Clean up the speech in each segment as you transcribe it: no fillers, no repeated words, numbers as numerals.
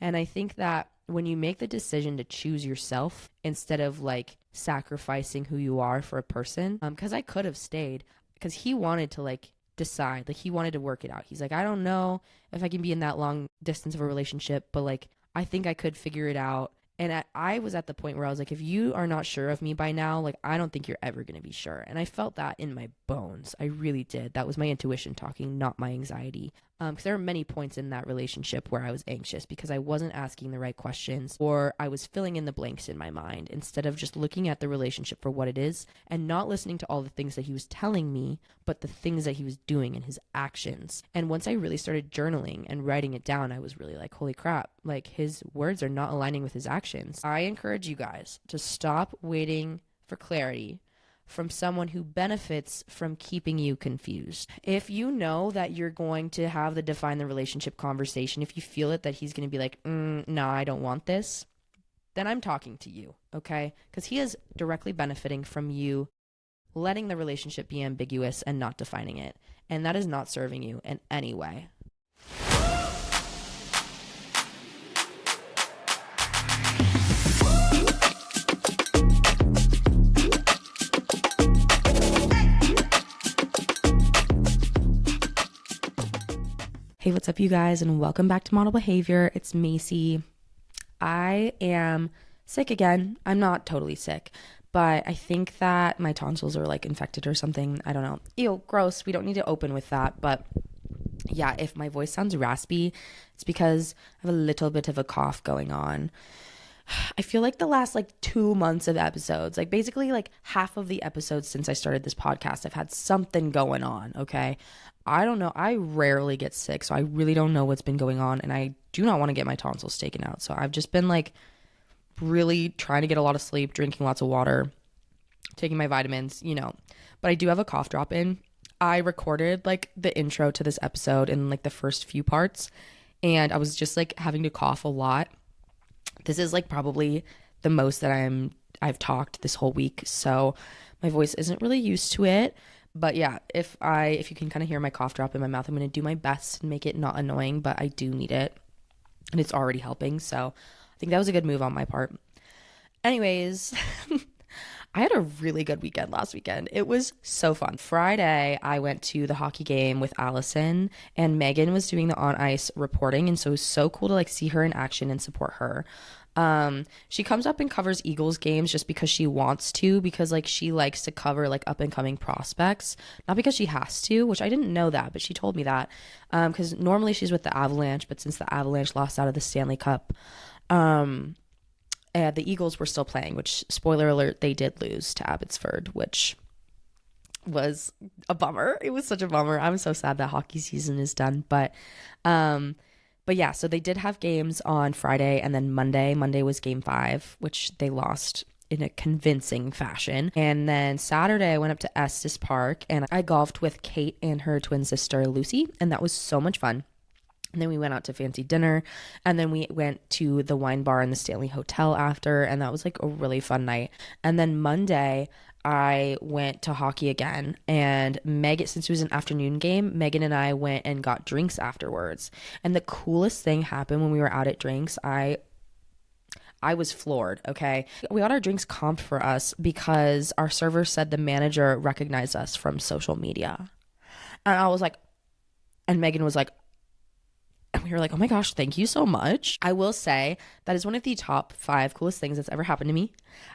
And I think that when you make the decision to choose yourself instead of like sacrificing who you are for a person, because I could have stayed, because he wanted to like decide, like he wanted to work it out. He's like, I don't know if I can be in that long distance of a relationship, but like I think I could figure it out. And I was at the point where I was like, if you are not sure of me by now, like, I don't think you're ever going to be sure. And I felt that in my bones. I really did. That was my intuition talking, not my anxiety. Because there were many points in that relationship where I was anxious because I wasn't asking the right questions, or I was filling in the blanks in my mind instead of just looking at the relationship for what it is and not listening to all the things that he was telling me, but the things that he was doing and his actions. And once I really started journaling and writing it down, I was really like, holy crap, like his words are not aligning with his actions. I encourage you guys to stop waiting for clarity from someone who benefits from keeping you confused. If you know that you're going to have the define the relationship conversation, if you feel it that he's going to be like, no, I don't want this, then I'm talking to you, okay? Because he is directly benefiting from you letting the relationship be ambiguous and not defining it. And that is not serving you in any way. Hey, what's up, you guys, and welcome back to Model Behavior. It's Macy. I am sick again. I'm not totally sick, but I think that my tonsils are like infected or something. I don't know. Ew, gross. We don't need to open with that. But yeah, if my voice sounds raspy, it's because I have a little bit of a cough going on. I feel like the last like 2 months of episodes, like basically like half of the episodes since I started this podcast, I've had something going on, okay? I don't know. I rarely get sick, so I really don't know what's been going on, and I do not want to get my tonsils taken out. So I've just been like really trying to get a lot of sleep, drinking lots of water, taking my vitamins, But I do have a cough drop in. I recorded like the intro to this episode in like the first few parts, and I was just like having to cough a lot. This is like probably the most that I've talked this whole week, so my voice isn't really used to it. But yeah, if you can kind of hear my cough drop in my mouth, I'm going to do my best and make it not annoying, but I do need it, and it's already helping. So I think that was a good move on my part. Anyways, I had a really good weekend last weekend. It was so fun. Friday, I went to the hockey game with Allison, and Megan was doing the on ice reporting, and so it was so cool to like see her in action and support her. She comes up and covers Eagles games just because she wants to, because like she likes to cover like up and coming prospects, not because she has to, which I didn't know that, but she told me that. Because normally she's with the Avalanche, but since the Avalanche lost out of the Stanley Cup, the Eagles were still playing, which, spoiler alert, they did lose to Abbotsford, which was a bummer. It was such a bummer. I'm so sad that hockey season is done, but yeah, so they did have games on Friday, and then Monday was game 5, which they lost in a convincing fashion. And then Saturday, I went up to Estes Park, and I golfed with Kate and her twin sister, Lucy, and that was so much fun. And then we went out to fancy dinner, and then we went to the wine bar in the Stanley Hotel after, and that was like a really fun night. And then Monday, I went to hockey again, and Megan, since it was an afternoon game, Megan and I went and got drinks afterwards. And the coolest thing happened when we were out at drinks. I was floored, okay? We got our drinks comped for us because our server said the manager recognized us from social media. And I was like, and Megan was like, and we were like, oh my gosh, thank you so much. I will say that is one of the top 5 coolest things that's ever happened to me.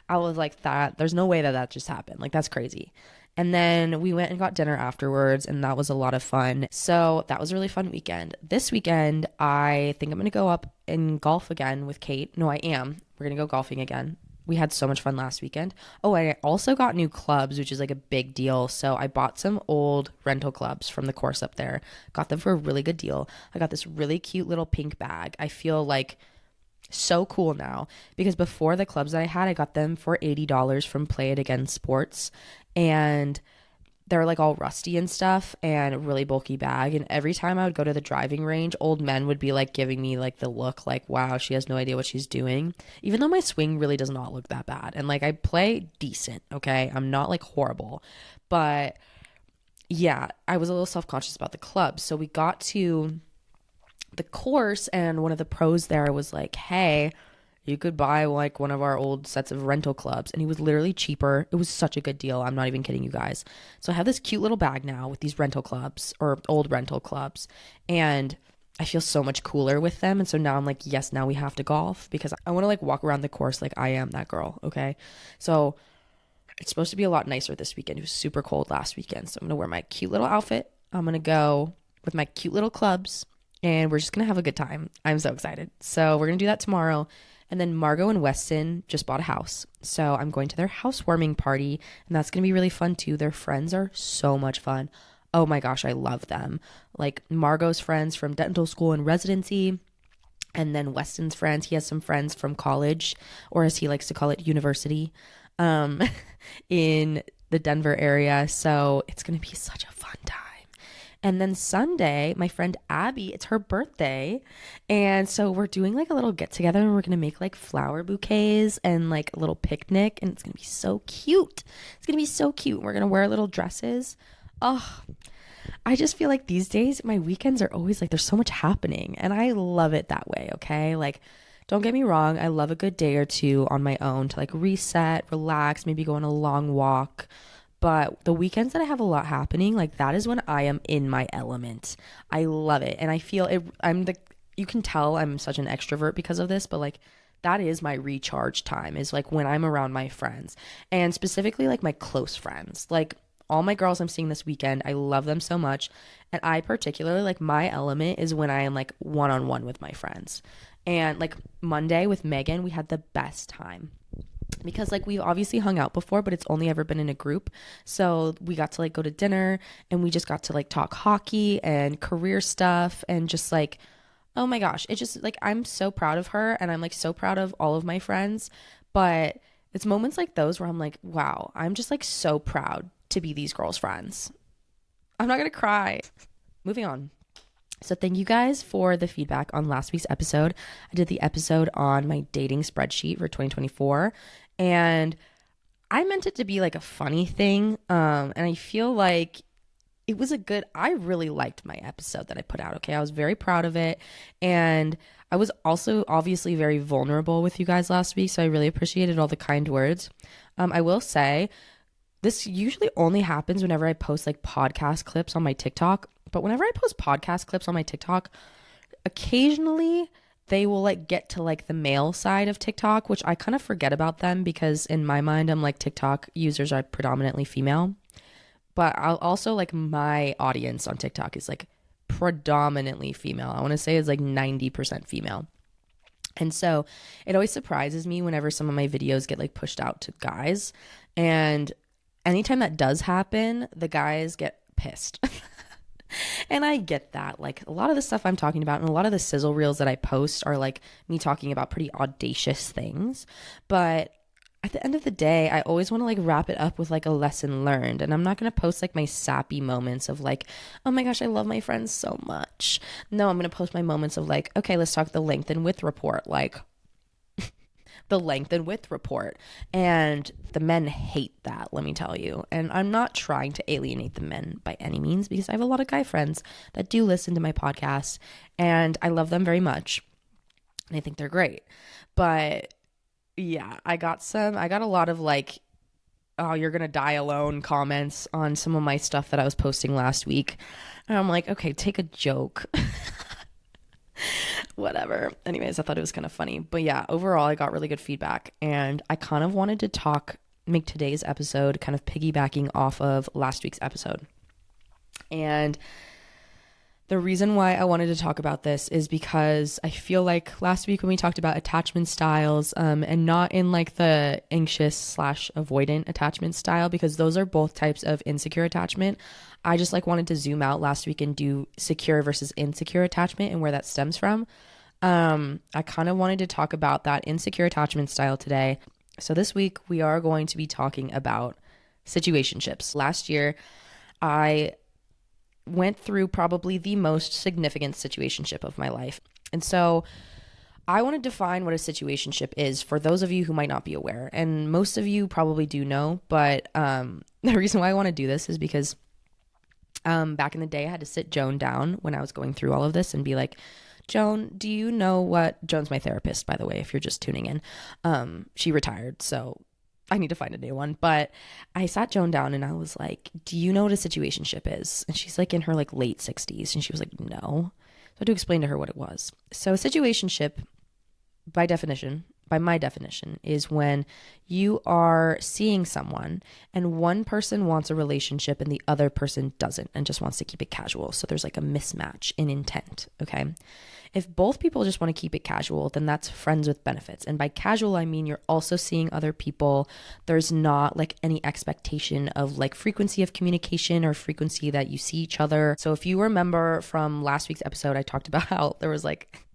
I was like, there's no way that just happened. Like, that's crazy. And then we went and got dinner afterwards, and that was a lot of fun. So that was a really fun weekend. This weekend, I think I'm going to go up and golf again with Kate. No, I am. We're going to go golfing again. We had so much fun last weekend. Oh, I also got new clubs, which is like a big deal. So I bought some old rental clubs from the course up there. Got them for a really good deal. I got this really cute little pink bag. I feel like so cool now, because before, the clubs that I had, I got them for $80 from Play It Again Sports, and they're like all rusty and stuff, and a really bulky bag. And every time I would go to the driving range, old men would be like giving me like the look like, wow, she has no idea what she's doing, even though my swing really does not look that bad, and like I play decent, okay? I'm not like horrible, but yeah, I was a little self-conscious about the club. So we got to the course, and one of the pros there was like, hey, you could buy like one of our old sets of rental clubs, and it was literally cheaper. It was such a good deal. I'm not even kidding you guys. So I have this cute little bag now with these rental clubs, or old rental clubs, and I feel so much cooler with them. And so now I'm like, yes, now we have to golf, because I want to like walk around the course like I am that girl. Okay. So it's supposed to be a lot nicer this weekend. It was super cold last weekend. So I'm going to wear my cute little outfit. I'm going to go with my cute little clubs, and we're just going to have a good time. I'm so excited. So we're going to do that tomorrow. And then Margot and Weston just bought a house. So I'm going to their housewarming party, and that's going to be really fun too. Their friends are so much fun. Oh my gosh, I love them. Like Margot's friends from dental school and residency, and then Weston's friends. He has some friends from college, or as he likes to call it, university, um, in the Denver area. So it's going to be such a fun time. And then Sunday, my friend Abby, it's her birthday. And so we're doing like a little get together, and we're going to make like flower bouquets and like a little picnic. And it's going to be so cute. It's going to be so cute. We're going to wear little dresses. Oh, I just feel like these days my weekends are always like there's so much happening, and I love it that way, okay? Like, don't get me wrong, I love a good day or two on my own to like reset, relax, maybe go on a long walk. But the weekends that I have a lot happening, like that is when I am in my element. I love it. And I feel it you can tell I'm such an extrovert because of this, but like that is my recharge time, is like when I'm around my friends, and specifically like my close friends. Like all my girls I'm seeing this weekend, I love them so much. And I particularly like my element is when I am like one-on-one with my friends. And like Monday with Megan, we had the best time, because like we've obviously hung out before, but it's only ever been in a group. So we got to like go to dinner, and we just got to like talk hockey and career stuff, and just like, oh my gosh, it just like, I'm so proud of her, and I'm like so proud of all of my friends. But it's moments like those where I'm like, wow, I'm just like so proud to be these girls' friends. I'm not gonna cry. Moving on. So thank you guys for the feedback on last week's episode. I did the episode on my dating spreadsheet for 2024, and I meant it to be like a funny thing. And I feel like it was I really liked my episode that I put out. Okay. I was very proud of it. And I was also obviously very vulnerable with you guys last week. So I really appreciated all the kind words. I will say this usually only happens whenever I post like podcast clips on my TikTok. But whenever I post podcast clips on my TikTok, occasionally they will like get to like the male side of TikTok, which I kind of forget about them, because in my mind, I'm like, TikTok users are predominantly female. But I'll also like, my audience on TikTok is like predominantly female. I want to say it's like 90% female. And so it always surprises me whenever some of my videos get like pushed out to guys. And anytime that does happen, the guys get pissed. And I get that. Like a lot of the stuff I'm talking about and a lot of the sizzle reels that I post are like me talking about pretty audacious things. But at the end of the day, I always want to like wrap it up with like a lesson learned. And I'm not going to post like my sappy moments of like, oh my gosh, I love my friends so much. No, I'm going to post my moments of like, okay, let's talk the length and width report. Like, the length and width report. And the men hate that, let me tell you. And I'm not trying to alienate the men by any means, because I have a lot of guy friends that do listen to my podcast, and I love them very much, and I think they're great. But yeah, I got a lot of like, oh, you're gonna die alone comments on some of my stuff that I was posting last week. And I'm like, okay, take a joke. Whatever. Anyways, I thought it was kind of funny. But yeah, overall, I got really good feedback. And I kind of wanted to make today's episode kind of piggybacking off of last week's episode. And the reason why I wanted to talk about this is because I feel like last week when we talked about attachment styles, and not in like the anxious / avoidant attachment style, because those are both types of insecure attachment. I just like wanted to zoom out last week and do secure versus insecure attachment and where that stems from. I kind of wanted to talk about that insecure attachment style today. So this week we are going to be talking about situationships. Last year, I went through probably the most significant situationship of my life. And so I want to define what a situationship is for those of you who might not be aware. And most of you probably do know, but the reason why I want to do this is because back in the day, I had to sit Joan down when I was going through all of this and be like, Joan, do you know what Joan's my therapist, by the way, if you're just tuning in. She retired, so I need to find a new one. But I sat Joan down and I was like, do you know what a situationship is? And she's like in her like late 60s. And she was like, no. So I had to explain to her what it was. So a situationship, by definition, by my definition, is when you are seeing someone and one person wants a relationship and the other person doesn't and just wants to keep it casual. So there's like a mismatch in intent, okay? If both people just want to keep it casual, then that's friends with benefits. And by casual, I mean you're also seeing other people. There's not like any expectation of like frequency of communication or frequency that you see each other. So if you remember from last week's episode, I talked about how there was like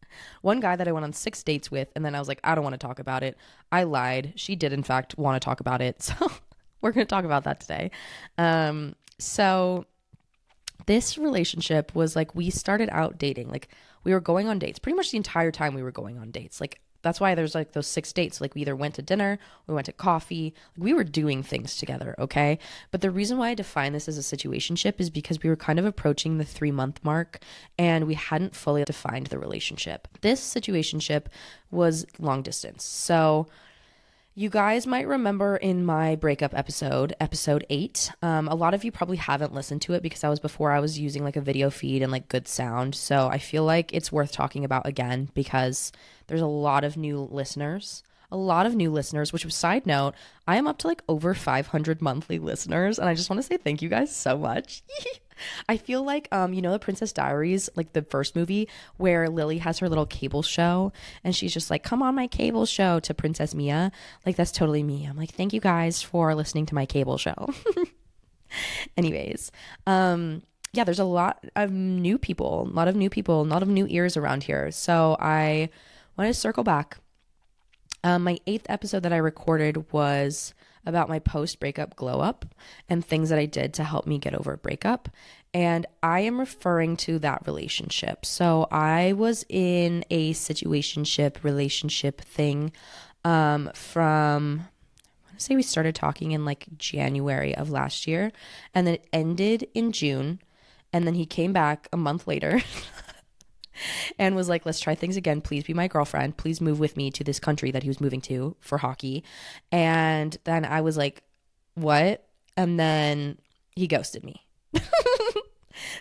one guy that I went on 6 dates with, and then I was like, I don't want to talk about it. I lied. She did, in fact, want to talk about it. So we're going to talk about that today. So this relationship was like, we started out dating. Like, we were going on dates pretty much the entire time we were going on dates. Like, that's why there's like those 6 dates. Like, we either went to dinner, we went to coffee, like, we were doing things together, okay? But the reason why I define this as a situationship is because we were kind of approaching the 3-month mark and we hadn't fully defined the relationship. This situationship was long distance. So you guys might remember in my breakup episode, episode 8, a lot of you probably haven't listened to it because that was before I was using like a video feed and like good sound. So I feel like it's worth talking about again because there's a lot of new listeners, which was side note, I am up to like over 500 monthly listeners. And I just want to say thank you guys so much. I feel like, you know, the Princess Diaries, like the first movie where Lily has her little cable show and she's just like, come on my cable show to Princess Mia. Like, that's totally me. I'm like, thank you guys for listening to my cable show. Anyways, yeah, there's a lot of new people, a lot of new ears around here. So I want to circle back. My 8th episode that I recorded was about my post-breakup glow up and things that I did to help me get over a breakup. And I am referring to that relationship. So I was in a situationship relationship thing from, I want to say we started talking in like January of last year, and then it ended in June. And then he came back a month later and was like, let's try things again. Please be my girlfriend. Please move with me to this country that he was moving to for hockey. And then I was like, what? And then he ghosted me.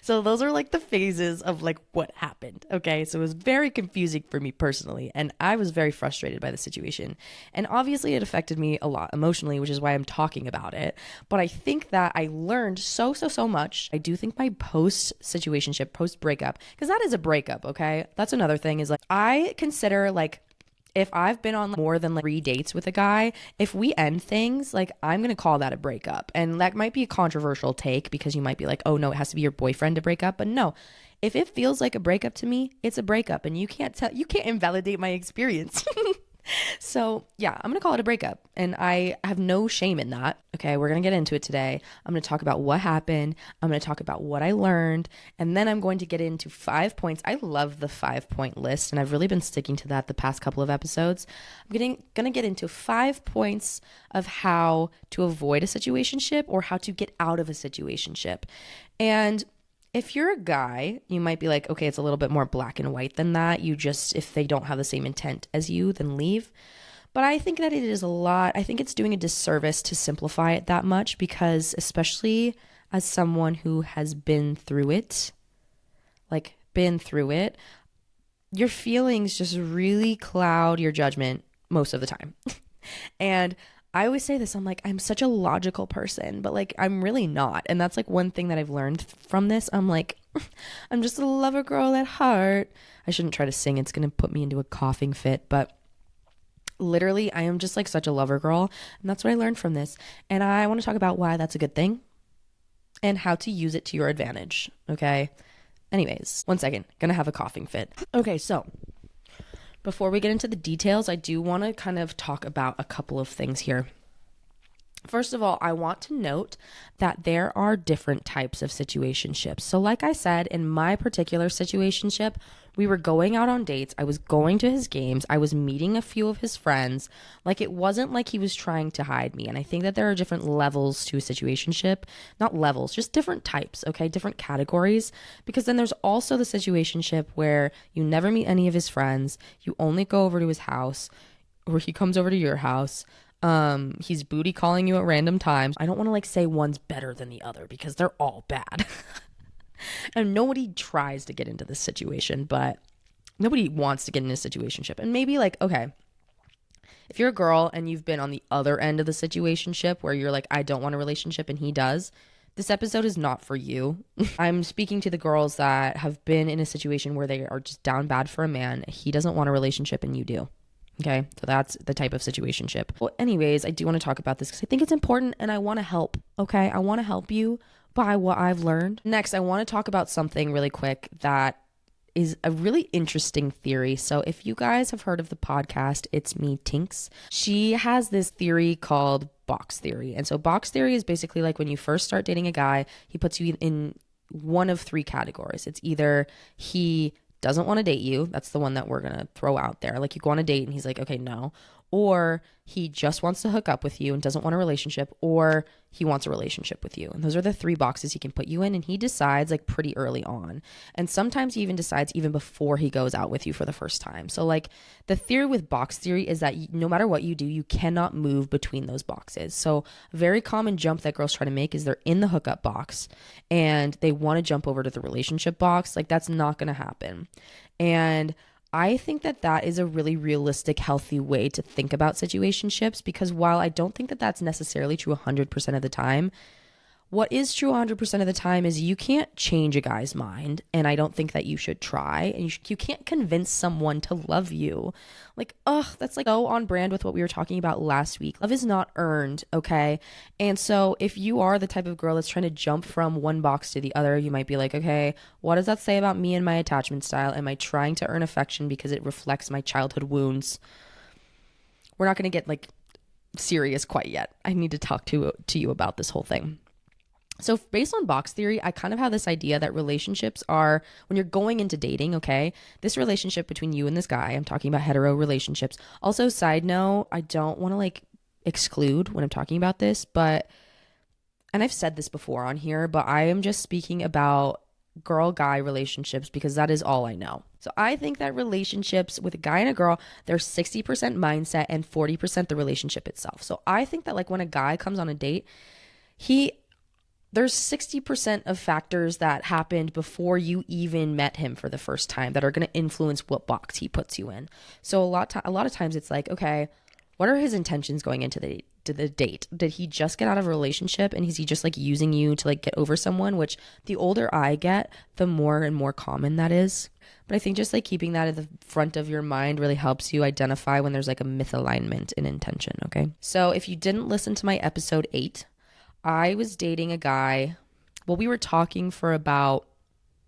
So those are like the phases of like what happened. Okay. So it was very confusing for me personally. And I was very frustrated by the situation. And obviously it affected me a lot emotionally, which is why I'm talking about it. But I think that I learned so much. I do think my post situationship, post breakup, because that is a breakup. Okay. That's another thing is like, I consider like, if I've been on more than like 3 dates with a guy, if we end things, like I'm going to call that a breakup. And that might be a controversial take because you might be like, oh no, it has to be your boyfriend to break up. But no, if it feels like a breakup to me, it's a breakup and you can't invalidate my experience. So yeah, I'm going to call it a breakup and I have no shame in that. Okay. We're going to get into it today. I'm going to talk about what happened. I'm going to talk about what I learned. And then I'm going to get into 5 points. I love the 5-point list and I've really been sticking to that the past couple of episodes. I'm going to get into 5 points of how to avoid a situationship or how to get out of a situationship. And if you're a guy, you might be like, okay, it's a little bit more black and white than that. You just, if they don't have the same intent as you, then leave. But I think that it is a lot. I think it's doing a disservice to simplify it that much because especially as someone who has been through it, your feelings just really cloud your judgment most of the time. And I always say this, I'm like, I'm such a logical person, but like, I'm really not. And that's like one thing that I've learned from this. I'm like, I'm just a lover girl at heart. I shouldn't try to sing. It's going to put me into a coughing fit, but literally I am just like such a lover girl. And that's what I learned from this. And I want to talk about why that's a good thing and how to use it to your advantage. Okay. Anyways, 1 second, gonna have a coughing fit. Okay. So before we get into the details, I do want to kind of talk about a couple of things here. First of all, I want to note that there are different types of situationships. So, like I said, in my particular situationship, we were going out on dates. I was going to his games. I was meeting a few of his friends. Like, it wasn't like he was trying to hide me. And I think that there are different levels to a situationship. Not levels, just different types, okay? Different categories. Because then there's also the situationship where you never meet any of his friends. You only go over to his house, or he comes over to your house. He's booty calling you at random times. I don't want to like say one's better than the other because they're all bad. And nobody tries to get into this situation, but nobody wants to get in a situationship. And maybe like, okay, if you're a girl and you've been on the other end of the situationship where you're like, I don't want a relationship and he does, this episode is not for you. I'm speaking to the girls that have been in a situation where they are just down bad for a man. He doesn't want a relationship and you do. Okay, so that's the type of situationship. Well, anyways, I do want to talk about this because I think it's important and I want to help. Okay, I want to help you by what I've learned. Next, I want to talk about something really quick that is a really interesting theory. So if you guys have heard of the podcast, It's Me Tinks, she has this theory called box theory. And so box theory is basically like when you first start dating a guy, he puts you in one of three categories. It's either he doesn't want to date you. That's the one that we're going to throw out there. Like you go on a date and he's like, okay, no. Or he just wants to hook up with you and doesn't want a relationship, or he wants a relationship with you. And those are the three boxes he can put you in. And he decides like pretty early on. And sometimes he even decides even before he goes out with you for the first time. So like the theory with box theory is that no matter what you do, you cannot move between those boxes. So a very common jump that girls try to make is they're in the hookup box and they want to jump over to the relationship box. Like that's not going to happen. And I think that that is a really realistic, healthy way to think about situationships, because while I don't think that that's necessarily true 100% of the time, what is true 100% of the time is you can't change a guy's mind, and I don't think that you should try, and you can't convince someone to love you. Like, ugh, that's like so on brand with what we were talking about last week. Love is not earned, okay? And so if you are the type of girl that's trying to jump from one box to the other, you might be like, okay, what does that say about me and my attachment style? Am I trying to earn affection because it reflects my childhood wounds? We're not going to get like serious quite yet. I need to talk to you about this whole thing. So based on box theory, I kind of have this idea that relationships are, when you're going into dating, okay, this relationship between you and this guy, I'm talking about hetero relationships. Also, side note, I don't want to like exclude when I'm talking about this, but, and I've said this before on here, but I am just speaking about girl-guy relationships because that is all I know. So I think that relationships with a guy and a girl, they're 60% mindset and 40% the relationship itself. So I think that like when a guy comes on a date, there's 60% of factors that happened before you even met him for the first time that are going to influence what box he puts you in. So a lot of times it's like, okay, what are his intentions going into the date? Did he just get out of a relationship and is he just like using you to like get over someone? Which the older I get, the more and more common that is. But I think just like keeping that at the front of your mind really helps you identify when there's like a misalignment in intention, okay? So if you didn't listen to my episode 8, I was dating a guy, well, we were talking for about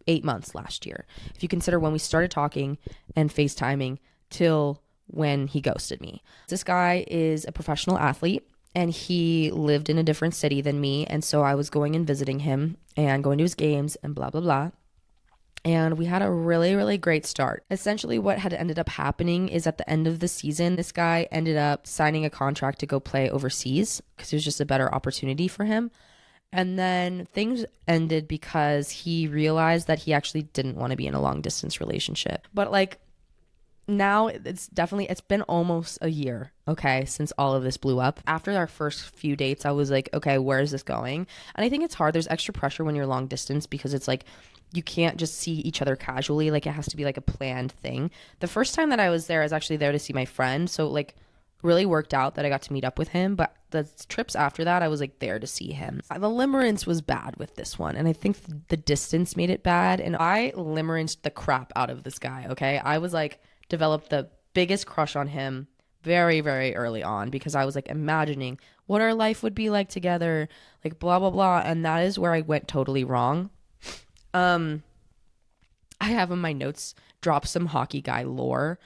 8 months last year. If you consider when we started talking and FaceTiming till when he ghosted me. This guy is a professional athlete and he lived in a different city than me. And so I was going and visiting him and going to his games and blah, blah, blah. And we had a really, really great start. Essentially, what had ended up happening is at the end of the season, this guy ended up signing a contract to go play overseas because it was just a better opportunity for him. And then things ended because he realized that he actually didn't want to be in a long distance relationship. But like now it's been almost a year, okay, since all of this blew up. After our first few dates, I was like, okay, where is this going? And I think it's hard. There's extra pressure when you're long distance because it's like, you can't just see each other casually. Like it has to be like a planned thing. The first time that I was there, I was actually there to see my friend. So like really worked out that I got to meet up with him. But the trips after that, I was like there to see him. The limerence was bad with this one. And I think the distance made it bad. And I limerenced the crap out of this guy. Okay. I was like, developed the biggest crush on him very, very early on because I was like imagining what our life would be like together, like blah, blah, blah. And that is where I went totally wrong. I have in my notes, drop some hockey guy lore.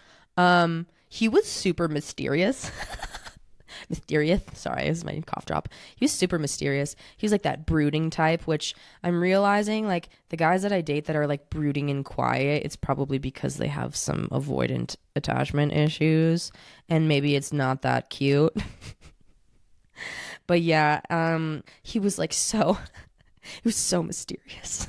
He was super mysterious. mysterious. Sorry, this is my cough drop. He was super mysterious. He was like that brooding type, which I'm realizing like the guys that I date that are like brooding and quiet, it's probably because they have some avoidant attachment issues, and maybe it's not that cute. But yeah, he was like so he was so mysterious.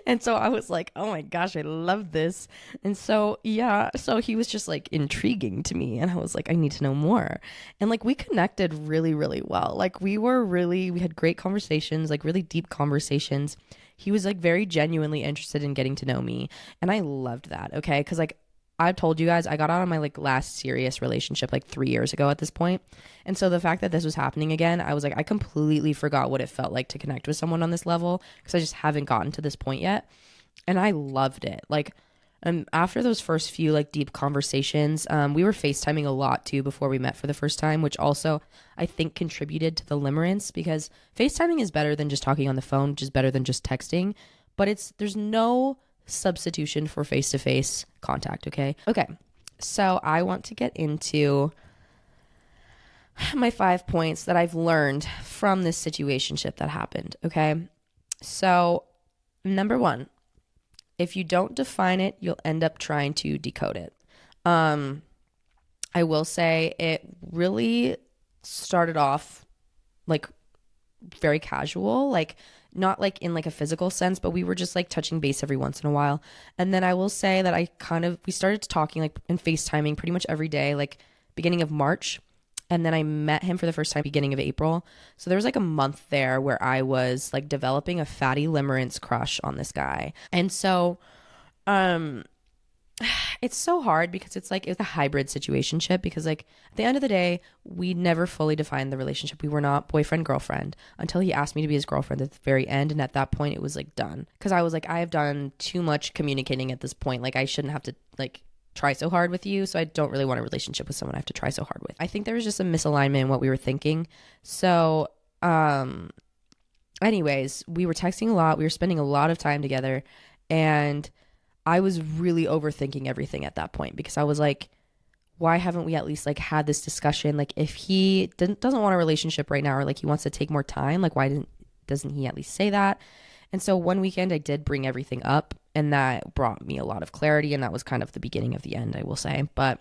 And so I was like, oh my gosh, I love this. And so, yeah, so he was just like intriguing to me. And I was like, I need to know more. And like we connected really, really well. Like we had great conversations, like really deep conversations. He was like very genuinely interested in getting to know me. And I loved that. Okay. Cause like I told you guys, I got out of my like last serious relationship like 3 years ago at this point. And so the fact that this was happening again, I was like, I completely forgot what it felt like to connect with someone on this level because I just haven't gotten to this point yet. And I loved it. Like, after those first few like deep conversations, we were FaceTiming a lot too before we met for the first time, which also I think contributed to the limerence because FaceTiming is better than just talking on the phone, which is better than just texting. But there's no substitution for face-to-face contact. Okay, so I want to get into my 5 points that I've learned from this situationship that happened. Okay, so number 1, if you don't define it, you'll end up trying to decode it. I will say it really started off like very casual, like not like in like a physical sense, but we were just like touching base every once in a while. And then I will say that we started talking like and FaceTiming pretty much every day, like beginning of March. And then I met him for the first time beginning of April. So there was like a month there where I was like developing a fatty limerence crush on this guy. And so it's so hard because it's a hybrid situationship because like at the end of the day, we never fully defined the relationship. We were not boyfriend, girlfriend until he asked me to be his girlfriend at the very end. And at that point it was like done. Cause I was like, I have done too much communicating at this point. Like I shouldn't have to like try so hard with you. So I don't really want a relationship with someone I have to try so hard with. I think there was just a misalignment in what we were thinking. So, anyways, we were texting a lot. We were spending a lot of time together and I was really overthinking everything at that point because I was like, why haven't we at least like had this discussion? Like if he doesn't want a relationship right now or like he wants to take more time, like why doesn't he at least say that? And so one weekend I did bring everything up and that brought me a lot of clarity and that was kind of the beginning of the end, I will say. But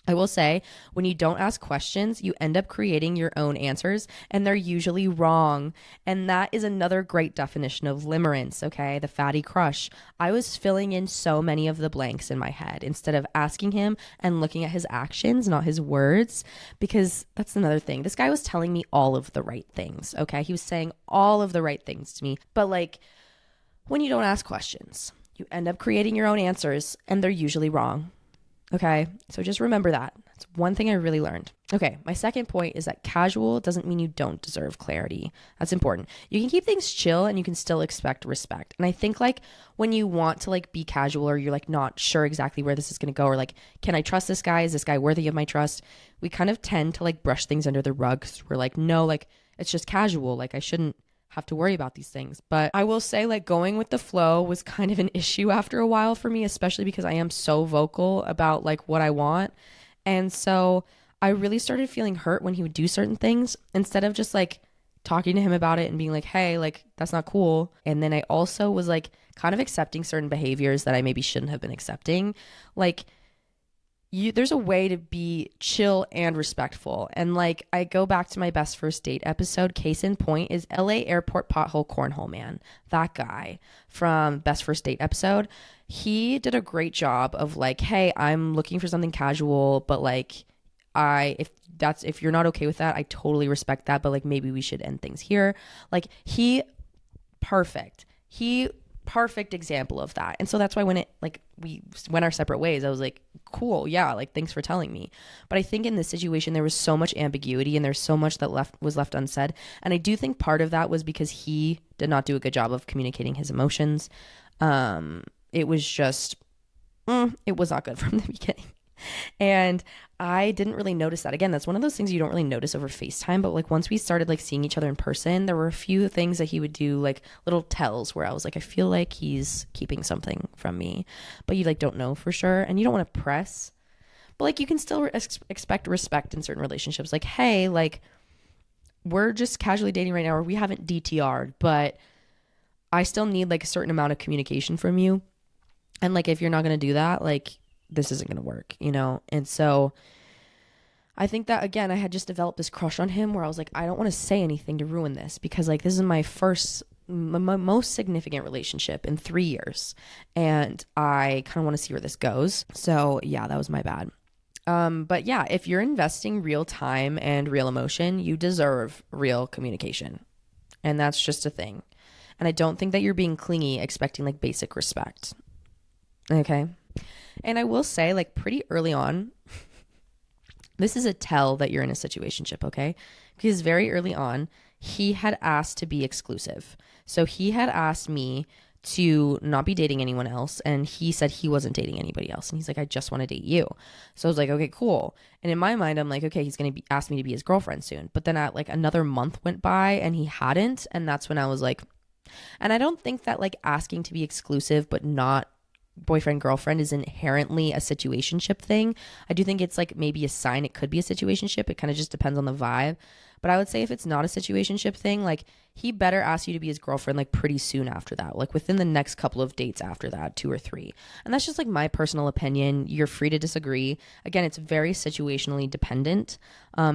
I will say when you don't ask questions, you end up creating your own answers and they're usually wrong. And that is another great definition of limerence, okay? The fatty crush. I was filling in so many of the blanks in my head instead of asking him and looking at his actions, not his words, because that's another thing. This guy was telling me all of the right things, okay? He was saying all of the right things to me. But like when you don't ask questions, you end up creating your own answers and they're usually wrong. Okay, so just remember that. That's one thing I really learned. Okay, my second point is that casual doesn't mean you don't deserve clarity. That's important. You can keep things chill and you can still expect respect. And I think like when you want to like be casual or you're like not sure exactly where this is going to go or like, can I trust this guy? Is this guy worthy of my trust? We kind of tend to like brush things under the rug because we're like, no, like it's just casual. Like I shouldn't have to worry about these things. But I will say like going with the flow was kind of an issue after a while for me, especially because I am so vocal about like what I want. And so I really started feeling hurt when he would do certain things instead of just like talking to him about it and being like, hey, like that's not cool. And then I also was like kind of accepting certain behaviors that I maybe shouldn't have been accepting. Like there's a way to be chill and respectful. And like I go back to my best first date episode, case in point is LA airport pothole cornhole man. That guy from best first date episode, he did a great job of like, hey, I'm looking for something casual, but like if you're not okay with that, I totally respect that, but like maybe we should end things here. Like he perfect example of that. And so that's why when we went our separate ways, I was like, cool, yeah, like thanks for telling me. But I think in this situation there was so much ambiguity and there's so much that was left unsaid. And I do think part of that was because he did not do a good job of communicating his emotions. It was just it was not good from the beginning. And I didn't really notice that. Again, that's one of those things you don't really notice over FaceTime, but like once we started like seeing each other in person, there were a few things that he would do, like little tells where I was like, I feel like he's keeping something from me, but you like don't know for sure and you don't want to press. But like you can still expect respect in certain relationships. Like, hey, like we're just casually dating right now, or we haven't DTR'd, but I still need like a certain amount of communication from you. And like if you're not going to do that, like this isn't going to work, you know? And so I think that again, I had just developed this crush on him where I was like, I don't want to say anything to ruin this, because like this is my most significant relationship in 3 years, and I kind of want to see where this goes. So yeah, that was my bad. But yeah, if you're investing real time and real emotion, you deserve real communication, and that's just a thing. And I don't think that you're being clingy expecting like basic respect. Okay. And I will say, like, pretty early on, this is a tell that you're in a situationship, okay? Because very early on, he had asked to be exclusive. So he had asked me to not be dating anyone else, and he said he wasn't dating anybody else. And he's like, I just want to date you. So I was like, okay, cool. And in my mind, I'm like, okay, he's going to ask me to be his girlfriend soon. But then like another month went by and he hadn't. And that's when I was like, and I don't think that like asking to be exclusive but not boyfriend girlfriend is inherently a situationship thing. I do think it's like maybe a sign it could be a situationship. It kind of just depends on the vibe. But I would say if it's not a situationship thing, like he better ask you to be his girlfriend like pretty soon after that, like within the next couple of dates after that, 2 or 3. And that's just like my personal opinion. You're free to disagree. Again, it's very situationally dependent,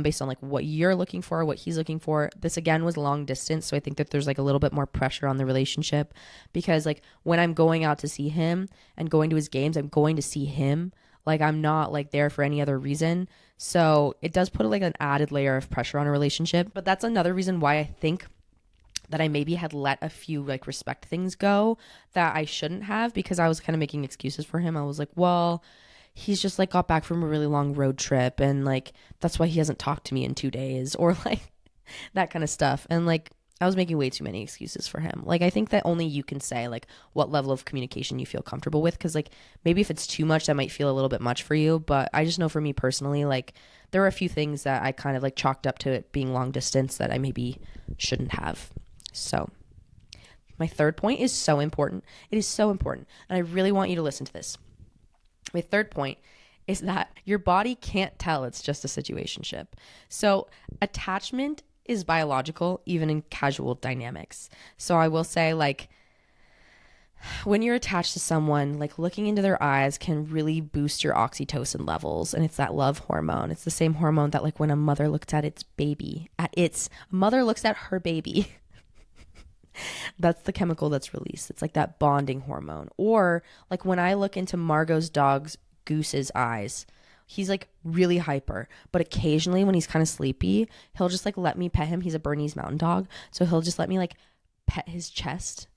based on like what you're looking for, what he's looking for. This again was long distance, so I think that there's like a little bit more pressure on the relationship, because like when I'm going out to see him and going to his games, I'm going to see him. Like I'm not like there for any other reason. So it does put like an added layer of pressure on a relationship. But that's another reason why I think that I maybe had let a few like respect things go that I shouldn't have, because I was kind of making excuses for him. I was like, well, he's just like got back from a really long road trip, and like that's why he hasn't talked to me in 2 days, or like that kind of stuff. And like I was making way too many excuses for him. Like I think that only you can say like what level of communication you feel comfortable with, because like maybe if it's too much, that might feel a little bit much for you. But I just know for me personally, like there were a few things that I kind of like chalked up to it being long distance that I maybe shouldn't have. So my third point is so important. It is so important, and I really want you to listen to this. My third point is that your body can't tell it's just a situationship. So attachment is biological, even in casual dynamics. So I will say, like, when you're attached to someone, like looking into their eyes can really boost your oxytocin levels. And it's that love hormone. It's the same hormone that like when a mother looks at its baby, mother looks at her baby. That's the chemical that's released. It's like that bonding hormone. Or like when I look into Margot's dog's Goose's eyes, he's like really hyper, but occasionally when he's kind of sleepy, he'll just like let me pet him. He's a Bernese Mountain Dog. So he'll just let me like pet his chest,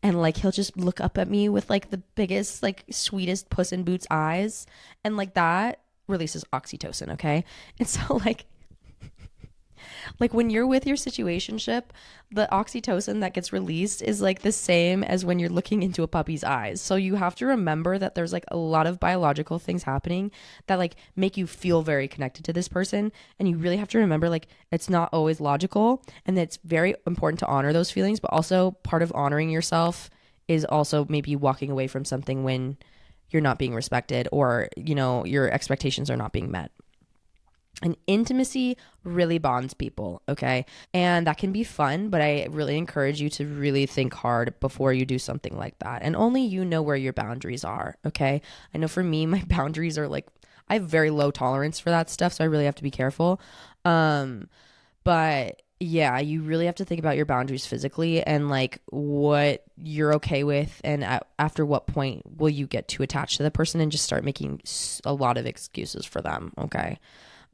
and like he'll just look up at me with like the biggest, like sweetest Puss in Boots eyes. And like that releases oxytocin. Okay. And so like when you're with your situationship, the oxytocin that gets released is like the same as when you're looking into a puppy's eyes. So you have to remember that there's like a lot of biological things happening that like make you feel very connected to this person. And you really have to remember like it's not always logical, and that it's very important to honor those feelings. But also part of honoring yourself is also maybe walking away from something when you're not being respected, or, you know, your expectations are not being met. And intimacy really bonds people, okay? And that can be fun, but I really encourage you to really think hard before you do something like that. And only you know where your boundaries are, okay? I know for me, my boundaries are like, I have very low tolerance for that stuff, so I really have to be careful. But yeah, you really have to think about your boundaries physically and like what you're okay with, and after what point will you get too attached to the person and just start making a lot of excuses for them, okay?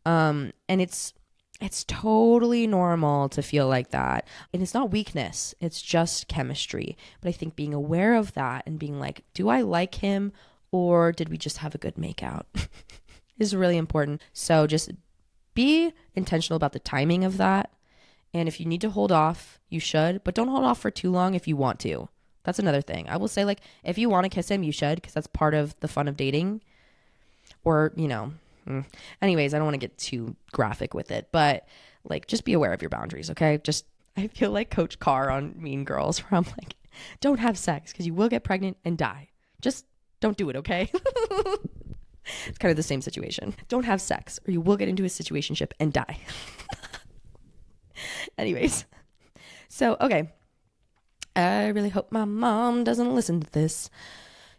And it's totally normal to feel like that. And it's not weakness. It's just chemistry. But I think being aware of that and being like, do I like him, or did we just have a good makeout is really important. So just be intentional about the timing of that. And if you need to hold off, you should, but don't hold off for too long if you want to. That's another thing. I will say, like, if you want to kiss him, you should, because that's part of the fun of dating. Or, you know, anyways, I don't want to get too graphic with it, but like just be aware of your boundaries, okay? Just, I feel like Coach Carr on Mean Girls, where I'm like, don't have sex because you will get pregnant and die. Just don't do it, okay? It's kind of the same situation. Don't have sex or you will get into a situationship and die. Anyways, so, okay. I really hope my mom doesn't listen to this.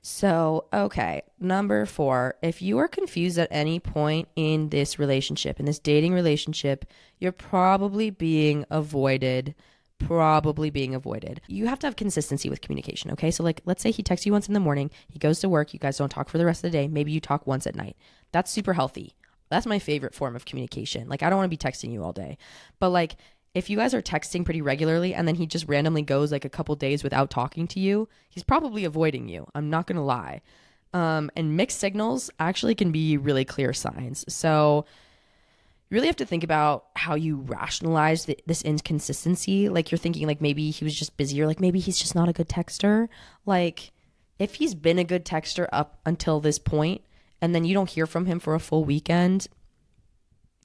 So, okay, number 4, if you are confused at any point in this relationship, in this dating relationship, you're probably being avoided. Probably being avoided. You have to have consistency with communication, okay? So, like, let's say he texts you once in the morning, he goes to work, you guys don't talk for the rest of the day, maybe you talk once at night. That's super healthy. That's my favorite form of communication. Like, I don't want to be texting you all day, but like, if you guys are texting pretty regularly and then he just randomly goes like a couple days without talking to you, he's probably avoiding you. I'm not going to lie. And mixed signals actually can be really clear signs. So you really have to think about how you rationalize this inconsistency. Like, you're thinking like maybe he was just busy, or like maybe he's just not a good texter. Like, if he's been a good texter up until this point and then you don't hear from him for a full weekend,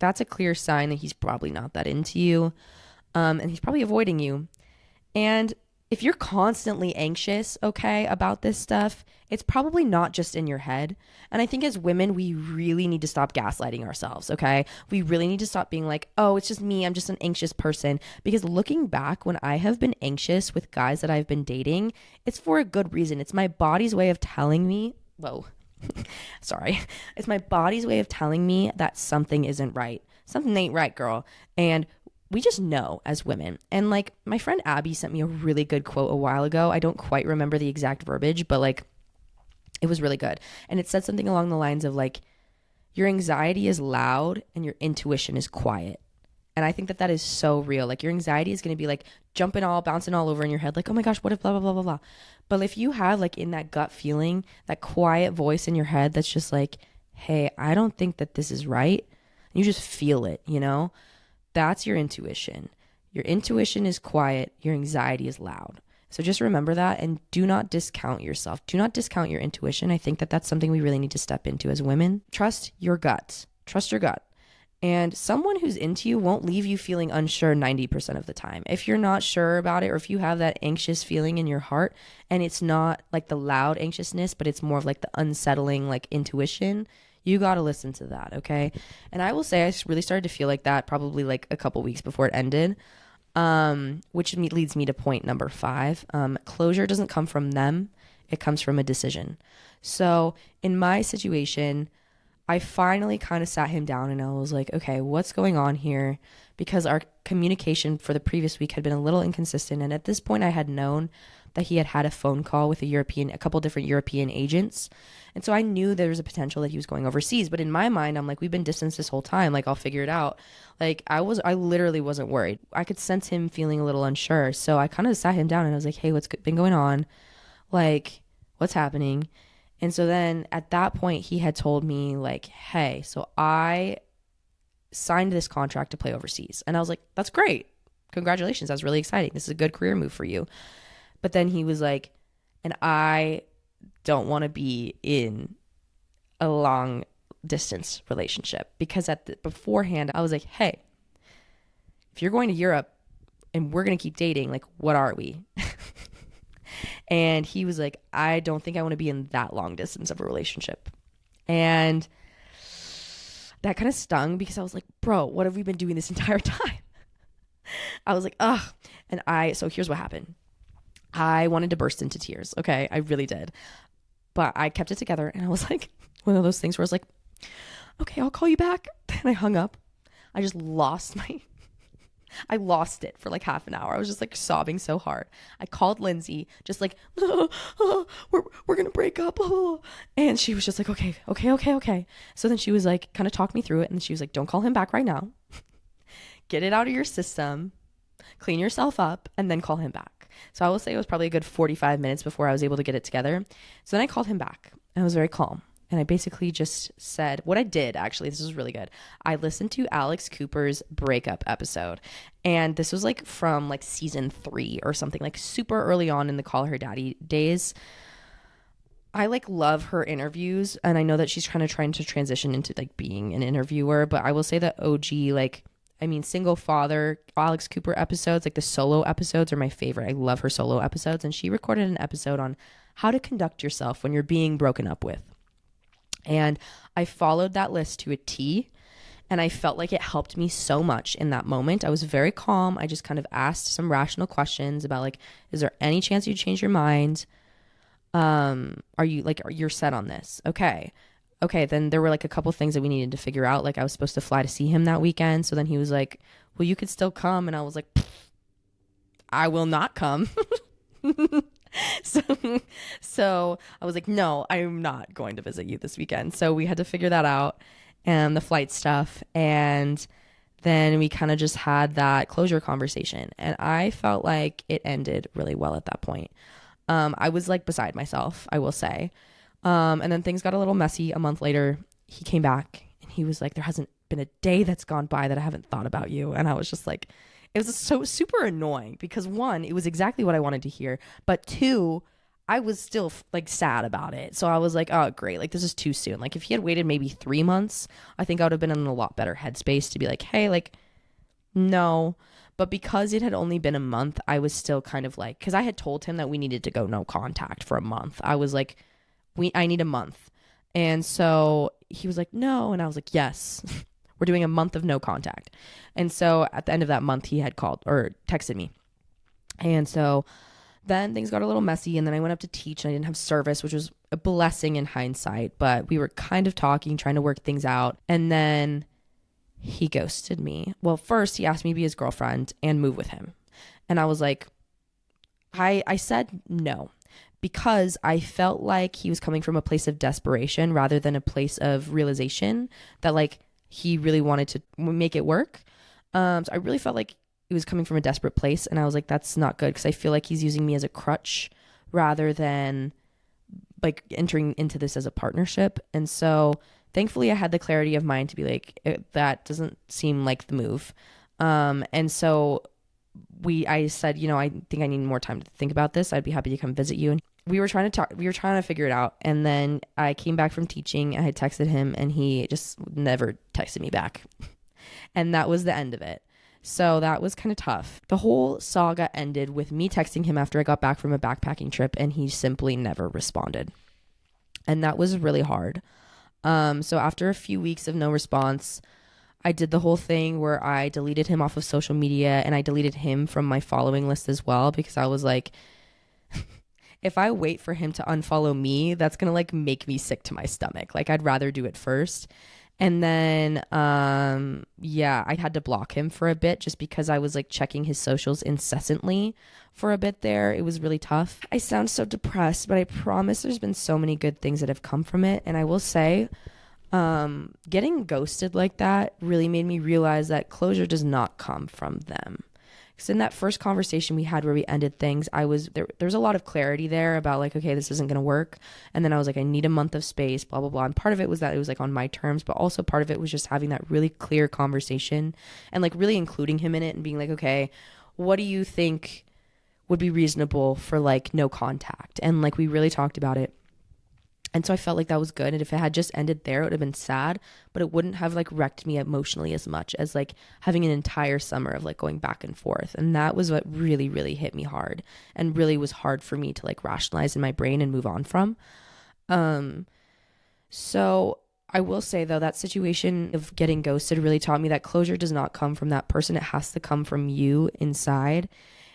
that's a clear sign that he's probably not that into you. And he's probably avoiding you. And if you're constantly anxious, okay, about this stuff, it's probably not just in your head. And I think as women, we really need to stop gaslighting ourselves, okay? We really need to stop being like, oh, it's just me, I'm just an anxious person. Because looking back, when I have been anxious with guys that I've been dating, it's for a good reason. It's my body's way of telling me, whoa, sorry. It's my body's way of telling me that something isn't right. Something ain't right, girl. And we just know as women. And like, my friend Abby sent me a really good quote a while ago. I don't quite remember the exact verbiage, but like, it was really good. And it said something along the lines of like, your anxiety is loud and your intuition is quiet. And I think that that is so real. Like, your anxiety is going to be like bouncing all over in your head. Like, oh my gosh, what if blah, blah, blah, blah, blah. But if you have like in that gut feeling, that quiet voice in your head that's just like, hey, I don't think that this is right. You just feel it, you know? That's your intuition. Your intuition is quiet. Your anxiety is loud. So just remember that, and do not discount yourself. Do not discount your intuition. I think that that's something we really need to step into as women. Trust your gut. Trust your gut. And someone who's into you won't leave you feeling unsure 90% of the time. If you're not sure about it, or if you have that anxious feeling in your heart and it's not like the loud anxiousness, but it's more of like the unsettling like intuition, you got to listen to that, okay? And I will say I really started to feel like that probably like a couple weeks before it ended, which leads me to point number 5. Closure doesn't come from them. It comes from a decision. So in my situation, I finally kind of sat him down and I was like, okay, what's going on here? Because our communication for the previous week had been a little inconsistent. And at this point, I had known that he had a phone call with a couple different European agents. And so I knew there was a potential that he was going overseas. But in my mind, I'm like, we've been distanced this whole time. Like, I'll figure it out. Like, I literally wasn't worried. I could sense him feeling a little unsure. So I kind of sat him down and I was like, hey, what's been going on? Like, what's happening? And so then at that point, he had told me like, hey, so I signed this contract to play overseas. And I was like, that's great. Congratulations. That's really exciting. This is a good career move for you. But then he was like, and I don't want to be in a long distance relationship, because beforehand, I was like, hey, if you're going to Europe and we're going to keep dating, like, what are we? And he was like, I don't think I want to be in that long distance of a relationship. And that kind of stung, because I was like, bro, what have we been doing this entire time? I was like, ugh. And so here's what happened. I wanted to burst into tears. Okay, I really did. But I kept it together, and I was like, one of those things where I was like, okay, I'll call you back. And I hung up. I just I lost it for like half an hour. I was just like sobbing so hard. I called Lindsay, just like, we're going to break up. And she was just like, okay. So then she was like, kind of talked me through it. And she was like, don't call him back right now. Get it out of your system, clean yourself up, and then call him back. So I will say it was probably a good 45 minutes before I was able to get it together. So then I called him back, and I was very calm. And I basically just said what I did. Actually, this was really good. I listened to Alex Cooper's breakup episode. And this was like from like season 3 or something, like super early on in the Call Her Daddy days. I like love her interviews. And I know that she's trying to transition into like being an interviewer. But I will say that single father Alex Cooper episodes, like the solo episodes, are my favorite. I love her solo episodes. And she recorded an episode on how to conduct yourself when you're being broken up with. And I followed that list to a T, and I felt like it helped me so much in that moment. I was very calm. I just kind of asked some rational questions about like, is there any chance you change your mind? Are you like, you're set on this? Okay, then there were like a couple things that we needed to figure out. Like I was supposed to fly to see him that weekend. So then he was like, well, you could still come. And I was like, I will not come. so so I was like, no, I'm not going to visit you this weekend. So we had to figure that out and the flight stuff. And then we kind of just had that closure conversation. And I felt like it ended really well at that point. I was like beside myself, I will say. And then things got a little messy. A month later, he came back and he was like, there hasn't been a day that's gone by that I haven't thought about you. And I was just like, it was so super annoying because one, it was exactly what I wanted to hear. But two, I was still like sad about it. So I was like, oh, great. Like, this is too soon. Like, if he had waited maybe 3 months, I think I would have been in a lot better headspace to be like, hey, like, no. But because it had only been a month, I was still kind of like, because I had told him that we needed to go no contact for a month. I was like, I need a month. And so he was like, no. And I was like, yes, we're doing a month of no contact. And so at the end of that month, he had called or texted me. And so then things got a little messy. And then I went up to teach and I didn't have service, which was a blessing in hindsight. But we were kind of talking, trying to work things out. And then he ghosted me. Well, first he asked me to be his girlfriend and move with him. And I was like, I said no, because I felt like he was coming from a place of desperation rather than a place of realization that like he really wanted to make it work. So I really felt like he was coming from a desperate place. And I was like, that's not good, because I feel like he's using me as a crutch rather than like entering into this as a partnership. And so thankfully I had the clarity of mind to be like, that doesn't seem like the move. And so I said, I think I need more time to think about this. I'd be happy to come visit you. And we were trying to figure it out. And then I came back from teaching. I had texted him and he just never texted me back. And that was the end of it. So that was kind of tough. The whole saga ended with me texting him after I got back from a backpacking trip, and he simply never responded. And that was really hard. So after a few weeks of no response, I did the whole thing where I deleted him off of social media, and I deleted him from my following list as well, because I was like, if I wait for him to unfollow me, that's going to like make me sick to my stomach. Like, I'd rather do it first. And then, I had to block him for a bit just because I was like checking his socials incessantly for a bit there. It was really tough. I sound so depressed, but I promise there's been so many good things that have come from it. And I will say, getting ghosted like that really made me realize that closure does not come from them. Because in that first conversation we had where we ended things, there's a lot of clarity there about like, okay, this isn't going to work. And then I was like, I need a month of space, blah, blah, blah. And part of it was that it was like on my terms, but also part of it was just having that really clear conversation and like really including him in it and being like, okay, what do you think would be reasonable for like no contact? And like, we really talked about it. And so I felt like that was good. And if it had just ended there, it would have been sad, but it wouldn't have like wrecked me emotionally as much as like having an entire summer of like going back and forth. And that was what really, really hit me hard and really was hard for me to like rationalize in my brain and move on from. So I will say though, that situation of getting ghosted really taught me that closure does not come from that person. It has to come from you inside.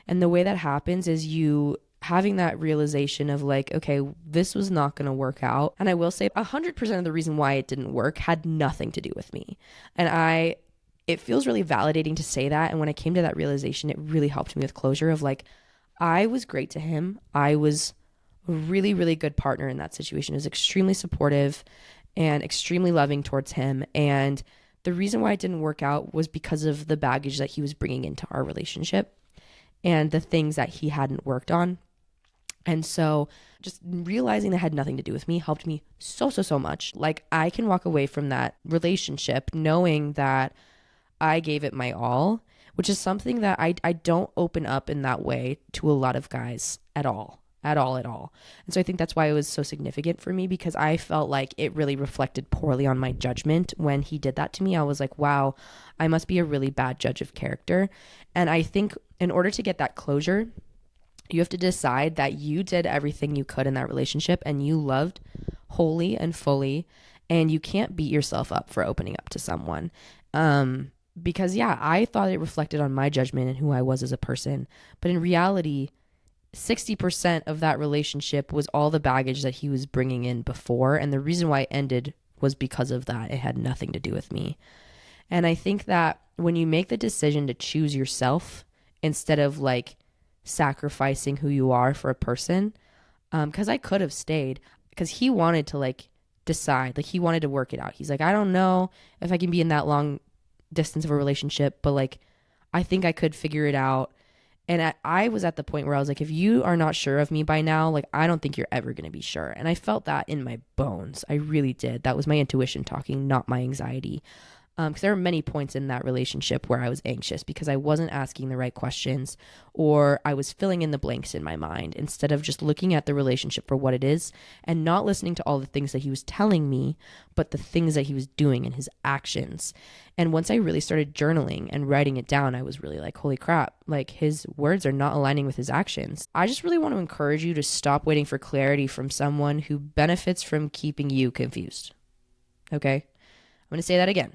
And the way that happens is you having that realization of like, okay, this was not going to work out. And I will say 100% of the reason why it didn't work had nothing to do with me. And it feels really validating to say that. And when I came to that realization, it really helped me with closure of like, I was great to him. I was a really, really good partner in that situation. I was extremely supportive and extremely loving towards him. And the reason why it didn't work out was because of the baggage that he was bringing into our relationship and the things that he hadn't worked on. And so just realizing that had nothing to do with me helped me so much. Like, I can walk away from that relationship knowing that I gave it my all, which is something that I don't open up in that way to a lot of guys at all. And so I think that's why it was so significant for me, because I felt like it really reflected poorly on my judgment when he did that to me. I was like, wow, I must be a really bad judge of character. And I think in order to get that closure, you have to decide that you did everything you could in that relationship and you loved wholly and fully, And you can't beat yourself up for opening up to someone. Because yeah, I thought it reflected on my judgment and who I was as a person. But in reality, 60% of that relationship was all the baggage that he was bringing in before. And the reason why it ended was because of that. It had nothing to do with me. And I think that when you make the decision to choose yourself instead of like sacrificing who you are for a person, because I could have stayed, because he wanted to like decide, like he wanted to work it out. He's like, I don't know if I can be in that long distance of a relationship, but like I think I could figure it out. And I was at the point where I was like, if you are not sure of me by now, like I don't think you're ever going to be sure. And I felt that in my bones. I really did. That was my intuition talking, not my anxiety. Because there were many points in that relationship where I was anxious because I wasn't asking the right questions, or I was filling in the blanks in my mind instead of just looking at the relationship for what it is and not listening to all the things that he was telling me, but the things that he was doing and his actions. And once I really started journaling and writing it down, I was really like, holy crap, like his words are not aligning with his actions. I just really want to encourage you to stop waiting for clarity from someone who benefits from keeping you confused. Okay? I'm going to say that again.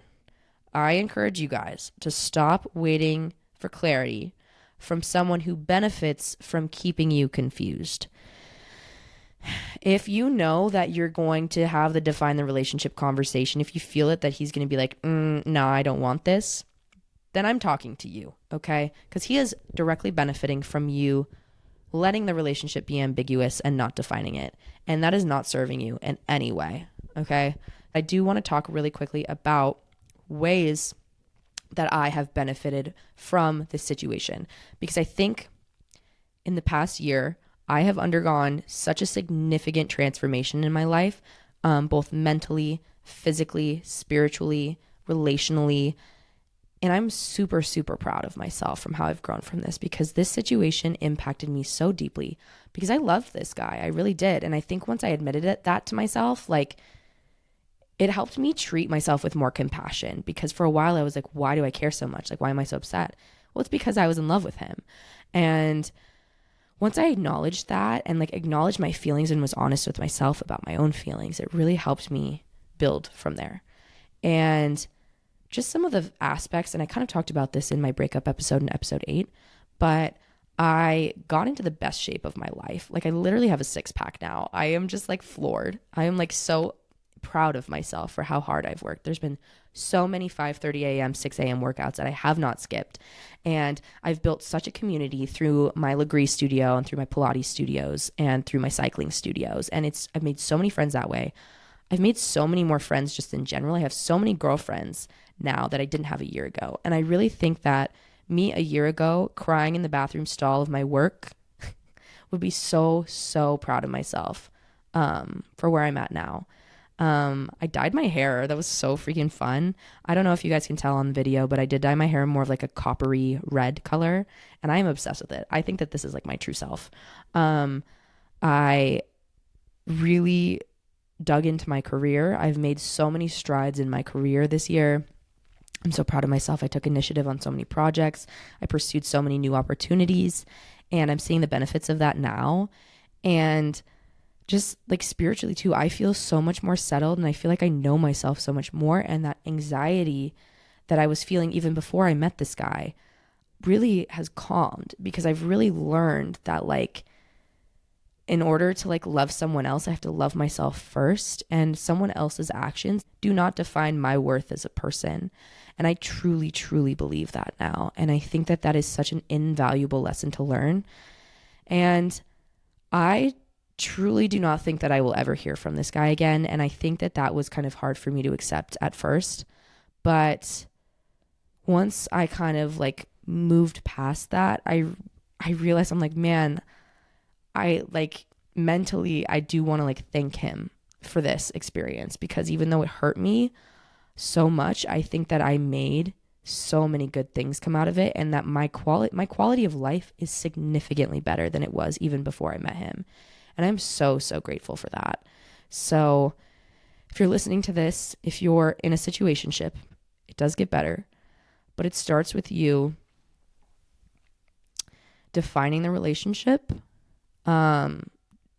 I encourage you guys to stop waiting for clarity from someone who benefits from keeping you confused. If you know that you're going to have the define the relationship conversation, if you feel it that he's going to be like, no, I don't want this, then I'm talking to you, okay? Because he is directly benefiting from you letting the relationship be ambiguous and not defining it. And that is not serving you in any way, okay? I do want to talk really quickly about ways that I have benefited from this situation, because I think in the past year, I have undergone such a significant transformation in my life, both mentally, physically, spiritually, relationally. And I'm super, super proud of myself from how I've grown from this, because this situation impacted me so deeply because I loved this guy. I really did. And I think once I admitted that to myself, like, it helped me treat myself with more compassion, because for a while I was like, why do I care so much? Like, why am I so upset? Well, it's because I was in love with him. And once I acknowledged that and like acknowledged my feelings and was honest with myself about my own feelings, it really helped me build from there. And just some of the aspects, and I kind of talked about this in my breakup episode in episode 8, but I got into the best shape of my life. Like, I literally have a 6-pack now. I am just like floored. I am like so proud of myself for how hard I've worked. There's been so many 5:30 a.m., 6 a.m. workouts that I have not skipped. And I've built such a community through my Legree studio and through my Pilates studios and through my cycling studios. And I've made so many friends that way. I've made so many more friends just in general. I have so many girlfriends now that I didn't have a year ago. And I really think that me a year ago crying in the bathroom stall of my work would be so, so proud of myself for where I'm at now. I dyed my hair. That was so freaking fun. I don't know if you guys can tell on the video, but I did dye my hair more of like a coppery red color, and I am obsessed with it. I think that this is like my true self. I really dug into my career. I've made so many strides in my career this year. I'm so proud of myself. I took initiative on so many projects. I pursued so many new opportunities, and I'm seeing the benefits of that now. And just like spiritually too, I feel so much more settled, and I feel like I know myself so much more. And that anxiety that I was feeling even before I met this guy really has calmed, because I've really learned that like in order to like love someone else, I have to love myself first, and someone else's actions do not define my worth as a person. And I truly, truly believe that now. And I think that that is such an invaluable lesson to learn. And I truly do not think that I will ever hear from this guy again. And I think that that was kind of hard for me to accept at first. But once I kind of like moved past that, I realized I'm like, man, I like mentally, I do want to like thank him for this experience, because even though it hurt me so much, I think that I made so many good things come out of it, and that my quality of life is significantly better than it was even before I met him. And I'm so, so grateful for that. So if you're listening to this, if you're in a situationship, it does get better, but it starts with you defining the relationship,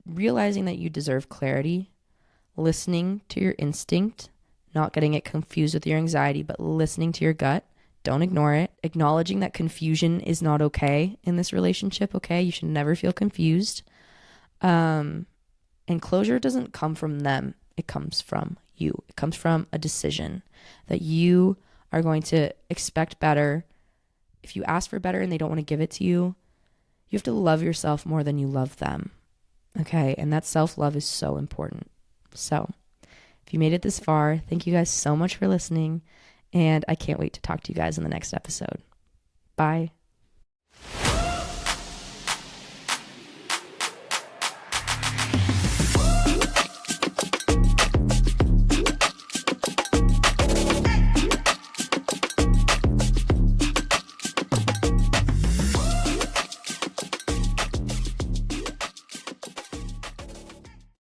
realizing that you deserve clarity, listening to your instinct, not getting it confused with your anxiety, but listening to your gut. Don't ignore it. Acknowledging that confusion is not okay in this relationship, okay? You should never feel confused. And closure doesn't come from them. It comes from you. It comes from a decision that you are going to expect better. If you ask for better and they don't want to give it to you, you have to love yourself more than you love them. Okay? And that self-love is so important. So, if you made it this far, thank you guys so much for listening. And I can't wait to talk to you guys in the next episode. Bye.